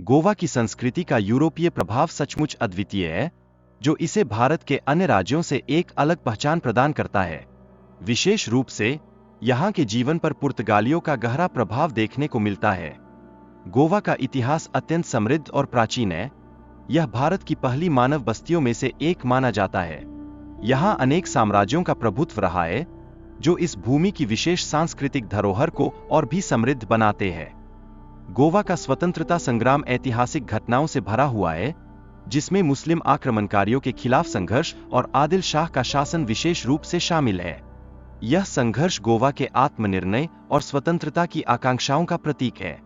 गोवा की संस्कृति का यूरोपीय प्रभाव सचमुच अद्वितीय है, जो इसे भारत के अन्य राज्यों से एक अलग पहचान प्रदान करता है। विशेष रूप से यहाँ के जीवन पर पुर्तगालियों का गहरा प्रभाव देखने को मिलता है। गोवा का इतिहास अत्यंत समृद्ध और प्राचीन है। यह भारत की पहली मानव बस्तियों में से एक माना जाता है। यहाँ अनेक साम्राज्यों का प्रभुत्व रहा है, जो इस भूमि की विशेष सांस्कृतिक धरोहर को और भी समृद्ध बनाते हैं। गोवा का स्वतंत्रता संग्राम ऐतिहासिक घटनाओं से भरा हुआ है, जिसमें मुस्लिम आक्रमणकारियों के खिलाफ संघर्ष और आदिल शाह का शासन विशेष रूप से शामिल है। यह संघर्ष गोवा के आत्मनिर्णय और स्वतंत्रता की आकांक्षाओं का प्रतीक है।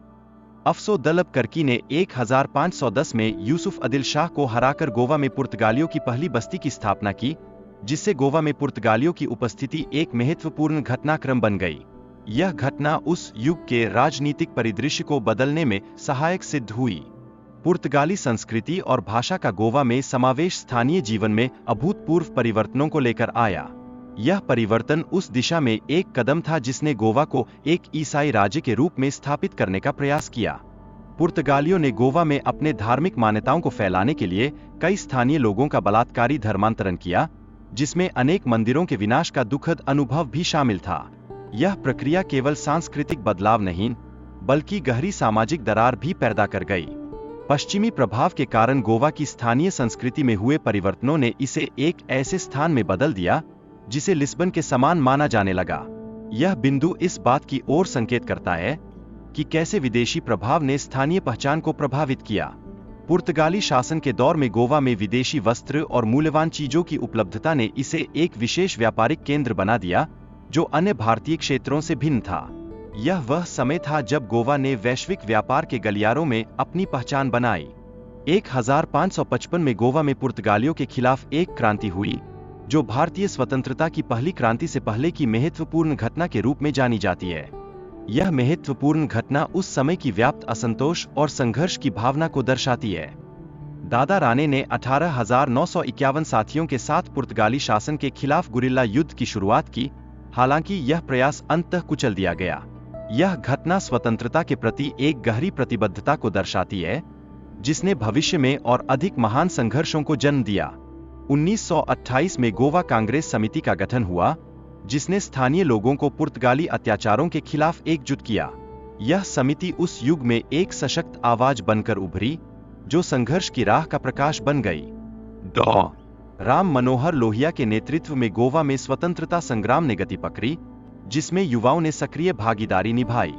अफसोदलब कर्की ने 1510 में यूसुफ आदिल शाह को हराकर गोवा में पुर्तगालियों की पहली बस्ती की स्थापना की, जिससे गोवा में पुर्तगालियों की उपस्थिति एक महत्वपूर्ण घटनाक्रम बन गई। यह घटना उस युग के राजनीतिक परिदृश्य को बदलने में सहायक सिद्ध हुई। पुर्तगाली संस्कृति और भाषा का गोवा में समावेश स्थानीय जीवन में अभूतपूर्व परिवर्तनों को लेकर आया। यह परिवर्तन उस दिशा में एक कदम था जिसने गोवा को एक ईसाई राज्य के रूप में स्थापित करने का प्रयास किया। पुर्तगालियों ने गोवा में अपने धार्मिक मान्यताओं को फैलाने के लिए कई स्थानीय लोगों का बलात्कारी धर्मांतरण किया, जिसमें अनेक मंदिरों के विनाश का दुखद अनुभव भी शामिल था। यह प्रक्रिया केवल सांस्कृतिक बदलाव नहीं, बल्कि गहरी सामाजिक दरार भी पैदा कर गई। पश्चिमी प्रभाव के कारण गोवा की स्थानीय संस्कृति में हुए परिवर्तनों ने इसे एक ऐसे स्थान में बदल दिया जिसे लिस्बन के समान माना जाने लगा। यह बिंदु इस बात की ओर संकेत करता है कि कैसे विदेशी प्रभाव ने स्थानीय पहचान को प्रभावित किया। पुर्तगाली शासन के दौर में गोवा में विदेशी वस्त्र और मूल्यवान चीजों की उपलब्धता ने इसे एक विशेष व्यापारिक केंद्र बना दिया, जो अन्य भारतीय क्षेत्रों से भिन्न था। यह वह समय था जब गोवा ने वैश्विक व्यापार के गलियारों में अपनी पहचान बनाई। 1555 में गोवा में पुर्तगालियों के खिलाफ एक क्रांति हुई, जो भारतीय स्वतंत्रता की पहली क्रांति से पहले की महत्वपूर्ण घटना के रूप में जानी जाती है। यह महत्वपूर्ण घटना उस समय की व्याप्त असंतोष और संघर्ष की भावना को दर्शाती है। दादा राणे ने 18,951 साथियों के साथ पुर्तगाली शासन के खिलाफ गुरिल्ला युद्ध की शुरुआत की, हालांकि यह प्रयास अंततः कुचल दिया गया। यह घटना स्वतंत्रता के प्रति एक गहरी प्रतिबद्धता को दर्शाती है, जिसने भविष्य में और अधिक महान संघर्षों को जन्म दिया। 1928 में गोवा कांग्रेस समिति का गठन हुआ, जिसने स्थानीय लोगों को पुर्तगाली अत्याचारों के खिलाफ एकजुट किया। यह समिति उस युग में एक सशक्त आवाज बनकर उभरी, जो संघर्ष की राह का प्रकाश बन गई। डॉ. राम मनोहर लोहिया के नेतृत्व में गोवा में स्वतंत्रता संग्राम ने गति पकड़ी, जिसमें युवाओं ने सक्रिय भागीदारी निभाई।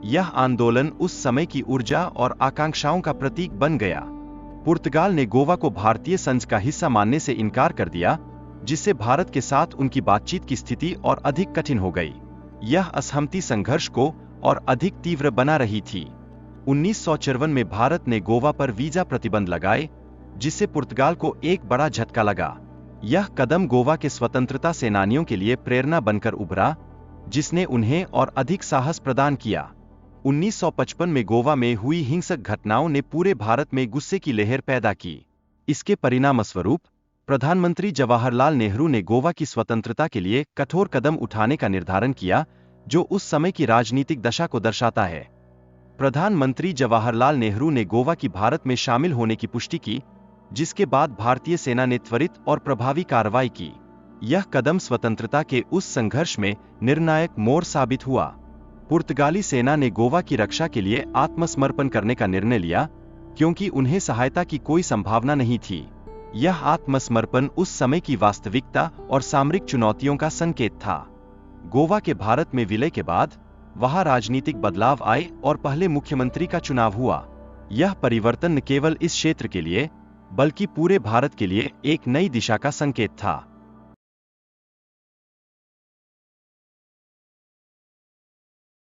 यह आंदोलन उस समय की ऊर्जा और आकांक्षाओं का प्रतीक बन गया। पुर्तगाल ने गोवा को भारतीय संघ का हिस्सा मानने से इनकार कर दिया, जिससे भारत के साथ उनकी बातचीत की स्थिति और अधिक कठिन हो गई। यह असहमति संघर्ष को और अधिक तीव्र बना रही थी। 1954 में भारत ने गोवा पर वीजा प्रतिबंध लगाए, जिससे पुर्तगाल को एक बड़ा झटका लगा। यह कदम गोवा के स्वतंत्रता सेनानियों के लिए प्रेरणा बनकर उभरा, जिसने उन्हें और अधिक साहस प्रदान किया। 1955 में गोवा में हुई हिंसक घटनाओं ने पूरे भारत में गुस्से की लहर पैदा की। इसके परिणामस्वरूप प्रधानमंत्री जवाहरलाल नेहरू ने गोवा की स्वतंत्रता के लिए कठोर कदम उठाने का निर्धारण किया, जो उस समय की राजनीतिक दशा को दर्शाता है। प्रधानमंत्री जवाहरलाल नेहरू ने गोवा की भारत में शामिल होने की पुष्टि की, जिसके बाद भारतीय सेना ने त्वरित और प्रभावी कार्रवाई की। यह कदम स्वतंत्रता के उस संघर्ष में निर्णायक मोड़ साबित हुआ। पुर्तगाली सेना ने गोवा की रक्षा के लिए आत्मसमर्पण करने का निर्णय लिया, क्योंकि उन्हें सहायता की कोई संभावना नहीं थी। यह आत्मसमर्पण उस समय की वास्तविकता और सामरिक चुनौतियों का संकेत था। गोवा के भारत में विलय के बाद वहां राजनीतिक बदलाव आए और पहले मुख्यमंत्री का चुनाव हुआ। यह परिवर्तन न केवल इस क्षेत्र के लिए, बल्कि पूरे भारत के लिए एक नई दिशा का संकेत था।